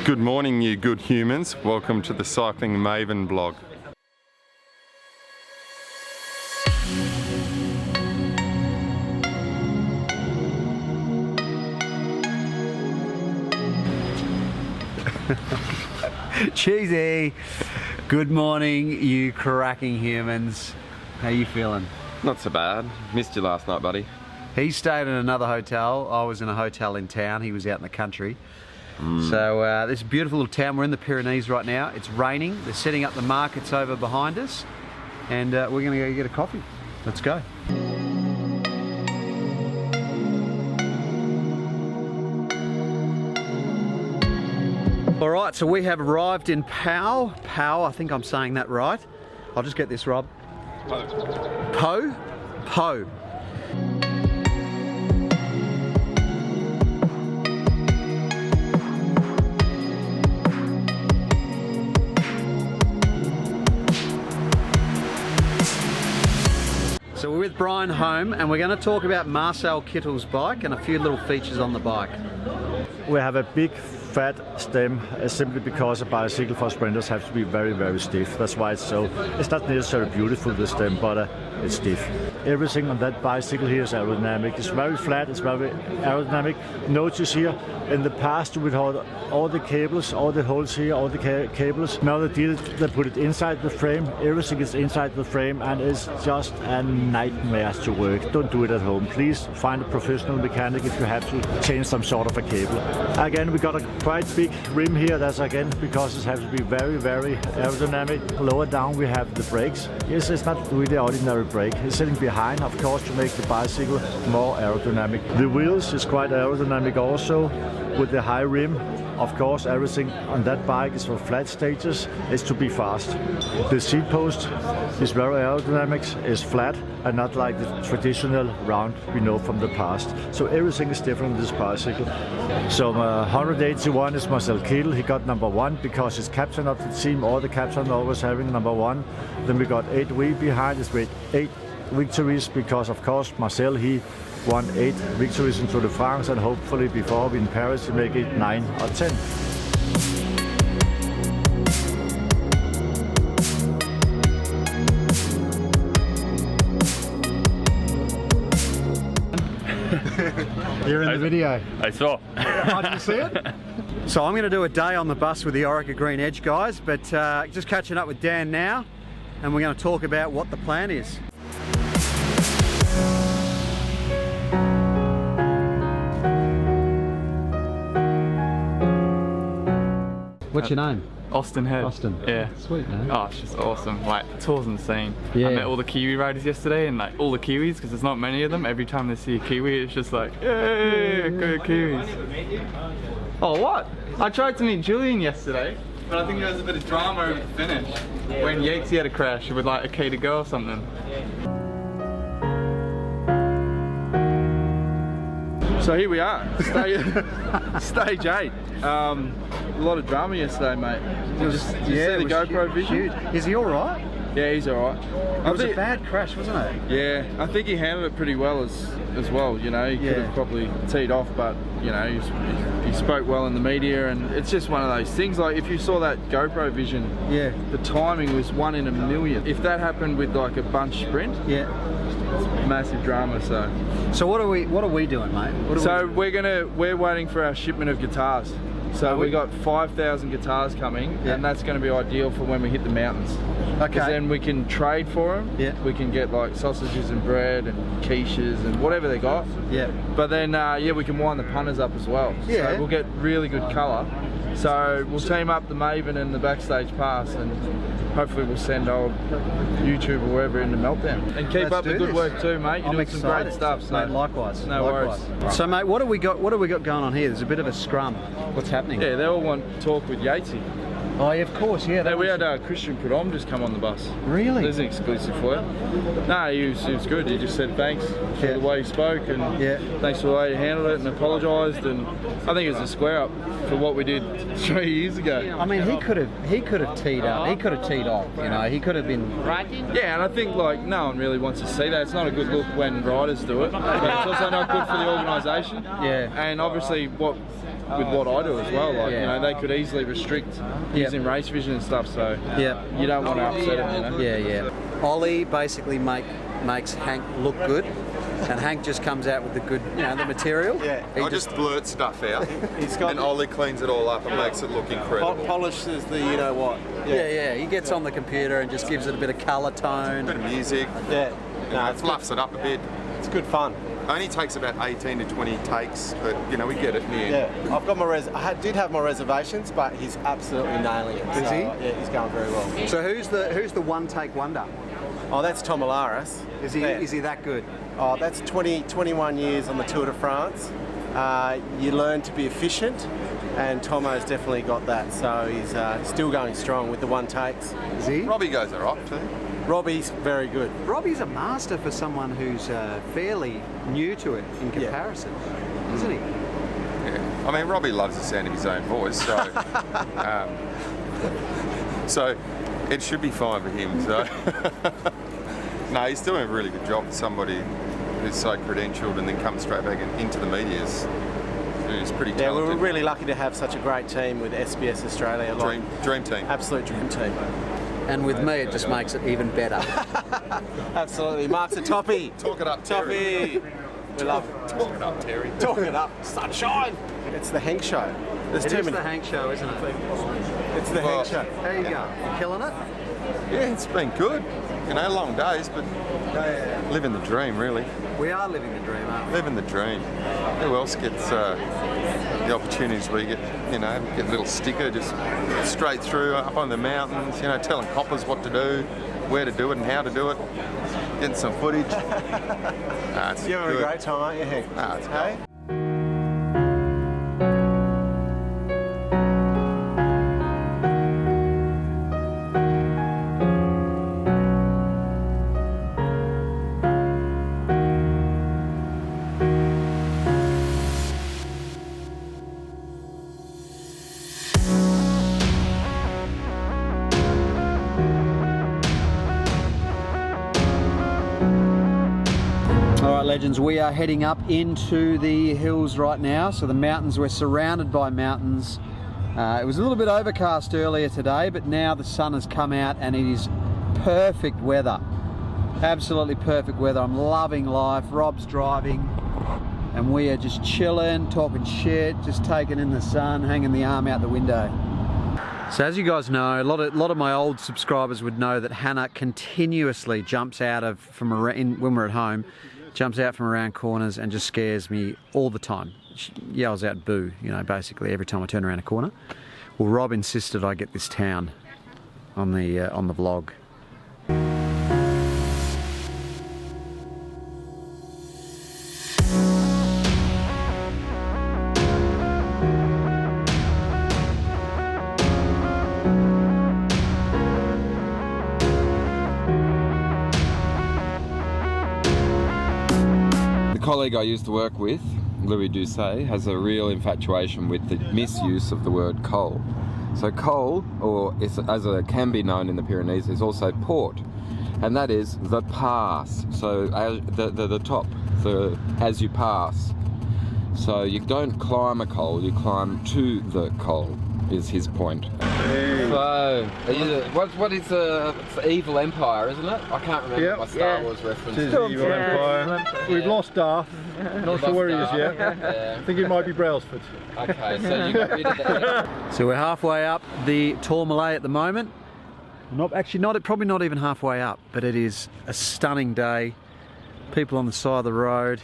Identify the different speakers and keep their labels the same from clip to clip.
Speaker 1: Good morning, you good humans. Welcome to the Cycling Maven blog.
Speaker 2: Cheesy! Good morning, you cracking humans. How you feeling?
Speaker 3: Not so bad. Missed you last night, buddy.
Speaker 2: He stayed in another hotel. I was in a hotel in town. He was out in the country. So this beautiful little town. We're in the Pyrenees right now. It's raining. They're setting up the markets over behind us. And we're going to go get a coffee. Let's go. Alright, so we have arrived in Pau. Pau, I think I'm saying that right. I'll just get this, Rob. Pau? Pau. So we're with Brian home and we're going to talk about Marcel Kittle's bike and a few little features on the bike.
Speaker 4: We have a big fat stem simply because a bicycle for sprinters has to be very, very stiff. That's why it's not necessarily beautiful, the stem, but it's stiff. Everything on that bicycle here is aerodynamic. It's very flat, it's very aerodynamic. Notice here, in the past we had all the cables, all the holes here, all the cables. Now they put it inside the frame. Everything is inside the frame and it's just a nightmare to work. Don't do it at home. Please find a professional mechanic if you have to change some sort of a cable. Again, we got a quite big rim here. That's again because it has to be very, very aerodynamic. Lower down we have the brakes. Yes, it's not really ordinary brake. It's sitting behind, of course, to make the bicycle more aerodynamic. The wheels is quite aerodynamic also with the high rim. Of course, everything on that bike is for flat stages. It's to be fast. The seat post is very aerodynamic, is flat, and not like the traditional round we know from the past. So everything is different on this bicycle. So 181 is Marcel Kittel. He got number 1 because he's captain of the team. All the captain always having number 1. Then we got 8 we behind us with 8 victories because, of course, Marcel, he won 8 victories in Tour de France, and hopefully before we in Paris he make it 9 or 10. You're in the video.
Speaker 3: I saw.
Speaker 4: How did you see it?
Speaker 2: So I'm going to do a day on the bus with the Orica Green Edge guys, but just catching up with Dan now, and we're going to talk about what the plan is. What's your name?
Speaker 5: Austin Head.
Speaker 2: Austin.
Speaker 5: Yeah.
Speaker 2: Sweet, man.
Speaker 5: Oh, it's just awesome. Like, the tour's insane.
Speaker 2: Yeah.
Speaker 5: I met all the Kiwi riders yesterday, and like all the Kiwis, because there's not many of them. Every time they see a Kiwi, it's just like, yay, go Kiwis. Oh, what? I tried to meet Julian yesterday, but I think there was a bit of drama over the finish when Yatesy had a crash with like a K to go or something.
Speaker 6: So here we are, stage 8. A lot of drama yesterday, mate. Did you see the GoPro vision?
Speaker 2: Huge. Is he all right?
Speaker 6: Yeah, he's all right.
Speaker 2: It was a bad crash, wasn't it?
Speaker 6: Yeah, I think he handled it pretty well as well. You know, he could have probably teed off, but you know, he spoke well in the media, and it's just one of those things. Like if you saw that GoPro vision, the timing was 1 in a million. If that happened with like a bunch sprint, it's massive drama.
Speaker 2: So what are we doing, mate?
Speaker 6: We're waiting for our shipment of guitars. So we got 5,000 guitars coming, and that's going to be ideal for when we hit the mountains. Okay. Because then we can trade for them. Yeah. We can get like sausages and bread and quiches and whatever they got. Yeah. But then we can wind the punters up as well. Yeah. So we'll get really good colour. So we'll team up the Maven and the backstage pass, and hopefully we'll send old YouTube or wherever into Meltdown. And keep up the good work too, mate. You're doing some great stuff. So
Speaker 2: mate, likewise.
Speaker 6: No worries.
Speaker 2: So mate, what have we got going on here? There's a bit of a scrum. What's happening?
Speaker 6: Yeah, they all want to talk with Yatesy.
Speaker 2: Oh, yeah, of course, yeah.
Speaker 6: We had Christian Prudhomme just come on the bus.
Speaker 2: Really?
Speaker 6: There's an exclusive for you. No, he was good. He just said thanks for the way he spoke, and thanks for the way he handled it and apologised. And I think it was a square up for what we did 3 years ago.
Speaker 2: I mean, he could have teed up. He could have teed off. You know, he could have been.
Speaker 6: Yeah, and I think like no one really wants to see that. It's not a good look when riders do it, but it's also not good for the organisation. Yeah. And obviously, what with what I do as well. Like, you know, they could easily restrict using race vision and stuff, so you don't want to upset them, you know?
Speaker 2: Yeah. Ollie basically makes Hank look good, and Hank just comes out with the good, you know, the material.
Speaker 1: Yeah, I just blurt stuff out, and Ollie cleans it all up and makes it look incredible.
Speaker 7: Polishes the you know what.
Speaker 2: Yeah, he gets on the computer and just gives it a bit of colour tone.
Speaker 1: A bit of music.
Speaker 7: Yeah.
Speaker 1: No, it fluffs it up a bit.
Speaker 7: It's good fun.
Speaker 1: Only takes about 18 to 20 takes, but you know, we get it in the end.
Speaker 7: Yeah, I've got my did have my reservations, but he's absolutely nailing it.
Speaker 2: Is he?
Speaker 7: Yeah, he's going very well.
Speaker 2: So who's the one take wonder?
Speaker 7: Oh, that's Tourmalet.
Speaker 2: Is he that good?
Speaker 7: Oh, that's 21 years on the Tour de France. You learn to be efficient, and Tomo's definitely got that. So he's still going strong with the one takes.
Speaker 2: Is he?
Speaker 1: Robbie goes alright too.
Speaker 7: Robbie's very good.
Speaker 2: Robbie's a master for someone who's fairly new to it in comparison, isn't he?
Speaker 1: Yeah. I mean, Robbie loves the sound of his own voice, so so it should be fine for him. So no, he's doing a really good job for somebody who's so credentialed and then comes straight back into the media. He's pretty talented.
Speaker 7: Yeah, we were really lucky to have such a great team with SBS Australia.
Speaker 1: Dream team.
Speaker 7: Absolute dream team.
Speaker 2: And with me, it just makes it even better.
Speaker 7: Absolutely. Mark's a toppie.
Speaker 1: Talk it up, Terry.
Speaker 7: Toppie. We love it.
Speaker 1: Talk it up, Terry.
Speaker 7: Talk it up. Sunshine. It's the Hank Show.
Speaker 2: It is the Hank Show, isn't it?
Speaker 7: It's the Hank Show.
Speaker 2: There you go. You killing it?
Speaker 1: Yeah, it's been good. You know, long days, but living the dream, really.
Speaker 2: We are living the dream, aren't we?
Speaker 1: Living the dream. Who else gets the opportunities we get? You know, get a little sticker just straight through up on the mountains. You know, telling coppers what to do, where to do it, and how to do it. Getting some footage. It's
Speaker 7: You're having a great time, aren't you, Hank?
Speaker 1: It's
Speaker 7: hey?
Speaker 2: Legends, we are heading up into the hills right now. So the mountains, we're surrounded by mountains. It was a little bit overcast earlier today, but now the sun has come out and it is perfect weather. Absolutely perfect weather. I'm loving life. Rob's driving and we are just chilling, talking shit, just taking in the sun, hanging the arm out the window. So as you guys know, a lot of my old subscribers would know that Hannah continuously jumps out of when we're at home, jumps out from around corners and just scares me all the time. She yells out boo, you know, basically every time I turn around a corner. Well, Rob insisted I get this town on the vlog.
Speaker 3: Colleague I used to work with, Louis Doucet, has a real infatuation with the misuse of the word coal. So coal, or as it can be known in the Pyrenees, is also port, and that is the pass. So the top, as you pass. So you don't climb a coal, you climb to the coal, is his point. So, what is Evil Empire, isn't it? I can't remember my Star Wars reference.
Speaker 4: It is Evil Empire. We've lost Darth. Not sure where he is yet. I think it might be Brailsford.
Speaker 3: Okay, so you got rid of that.
Speaker 2: So we're halfway up the Tourmalet at the moment. Probably not even halfway up, but it is a stunning day. People on the side of the road.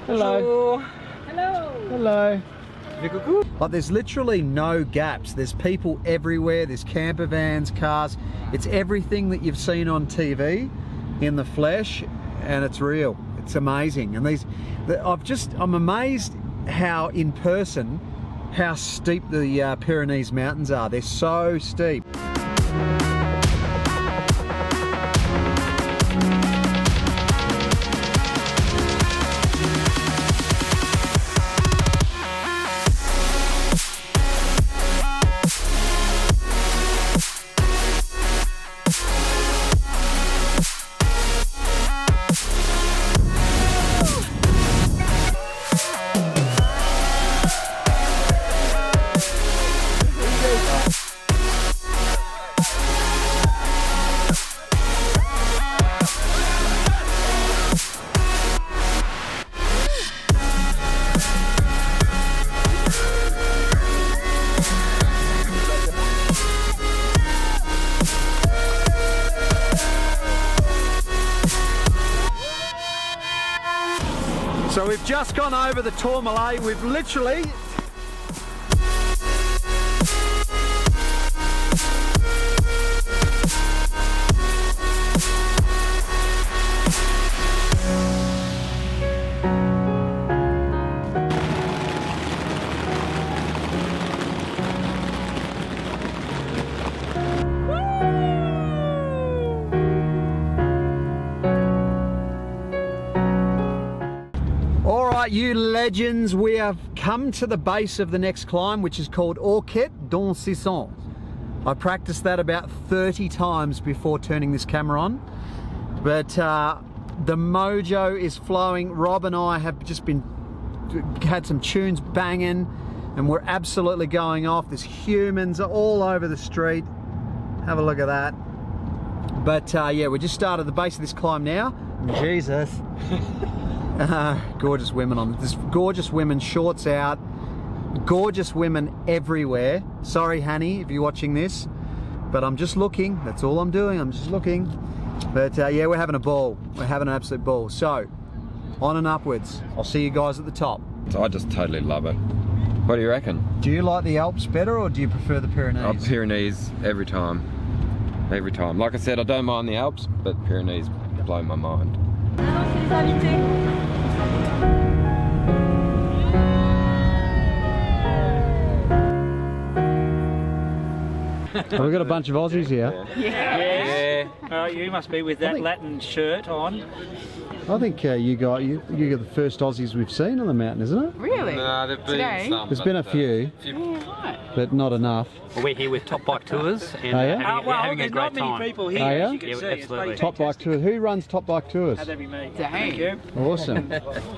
Speaker 8: Hello. Hello.
Speaker 2: Hello. Like there's literally no gaps. There's people everywhere. There's camper vans, cars. It's everything that you've seen on TV in the flesh, and it's real. It's amazing. And I'm amazed how in person how steep the Pyrenees mountains are. They're so steep. So we've just gone over the Tourmalet. We've literally... You legends, we have come to the base of the next climb, which is called Orquet dans 600. I practiced that about 30 times before turning this camera on, but the mojo is flowing. Rob and I have just had some tunes banging and we're absolutely going off. There's humans all over the street. Have a look at that. But yeah, we just started the base of this climb now. Jesus. Gorgeous women on this. Gorgeous women, shorts out. Gorgeous women everywhere. Sorry, Hanny, if you're watching this, but I'm just looking. That's all I'm doing. I'm just looking. But yeah, we're having a ball. We're having an absolute ball. So, on and upwards. I'll see you guys at the top.
Speaker 3: I just totally love it. What do you reckon?
Speaker 2: Do you like the Alps better, or do you prefer the Pyrenees?
Speaker 3: Oh, Pyrenees every time. Every time. Like I said, I don't mind the Alps, but Pyrenees blow my mind.
Speaker 2: We've got a bunch of Aussies here.
Speaker 8: Yeah. Oh, you must be with that Latin shirt on.
Speaker 2: I think you got the first Aussies we've seen on the mountain, isn't it?
Speaker 9: Really?
Speaker 3: No, there've been some.
Speaker 2: There's been a few, but not enough.
Speaker 10: Well, we're here with Top Bike Tours and
Speaker 2: Oh, yeah?
Speaker 10: having a
Speaker 8: there's
Speaker 10: great
Speaker 8: not many
Speaker 10: time.
Speaker 8: people here,
Speaker 2: Oh, yeah?
Speaker 8: as you can see.
Speaker 10: Absolutely.
Speaker 2: Top Bike Tours. Who runs Top Bike Tours?
Speaker 8: That'd be me.
Speaker 9: Thank
Speaker 8: you.
Speaker 2: Awesome.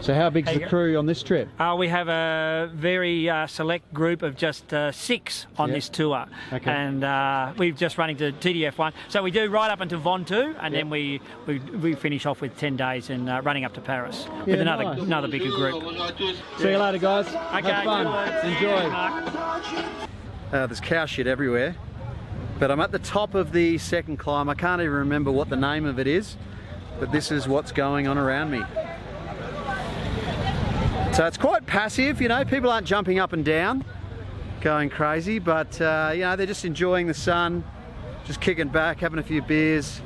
Speaker 2: So how big's the crew on this trip?
Speaker 8: We have a very select group of just 6 on this tour.
Speaker 2: Okay.
Speaker 8: And we've just run into TDF1. So we do right up until Ventoux, and then we finish off with 10 days and running up to Paris with another bigger group.
Speaker 2: See you later, guys.
Speaker 8: Okay,
Speaker 2: Have fun. Enjoy. There's cow shit everywhere, but I'm at the top of the second climb. I can't even remember what the name of it is, but this is what's going on around me. So it's quite passive, you know, people aren't jumping up and down, going crazy, but you know, they're just enjoying the sun, just kicking back, having a few beers.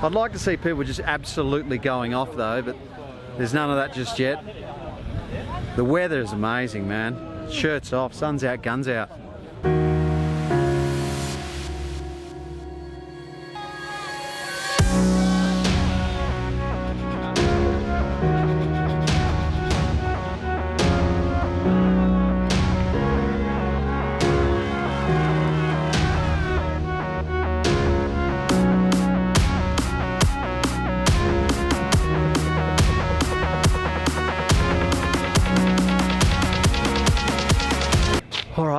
Speaker 2: I'd like to see people just absolutely going off though, but there's none of that just yet. The weather is amazing, man. Shirts off, sun's out, guns out.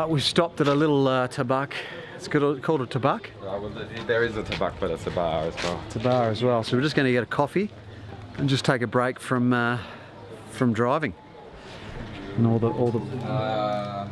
Speaker 2: We've stopped at a little tabac. It's called a tabac?
Speaker 3: Well, there is a tabac, but it's a bar as well.
Speaker 2: It's a bar as well. So we're just going to get a coffee and just take a break from driving. And all the wow.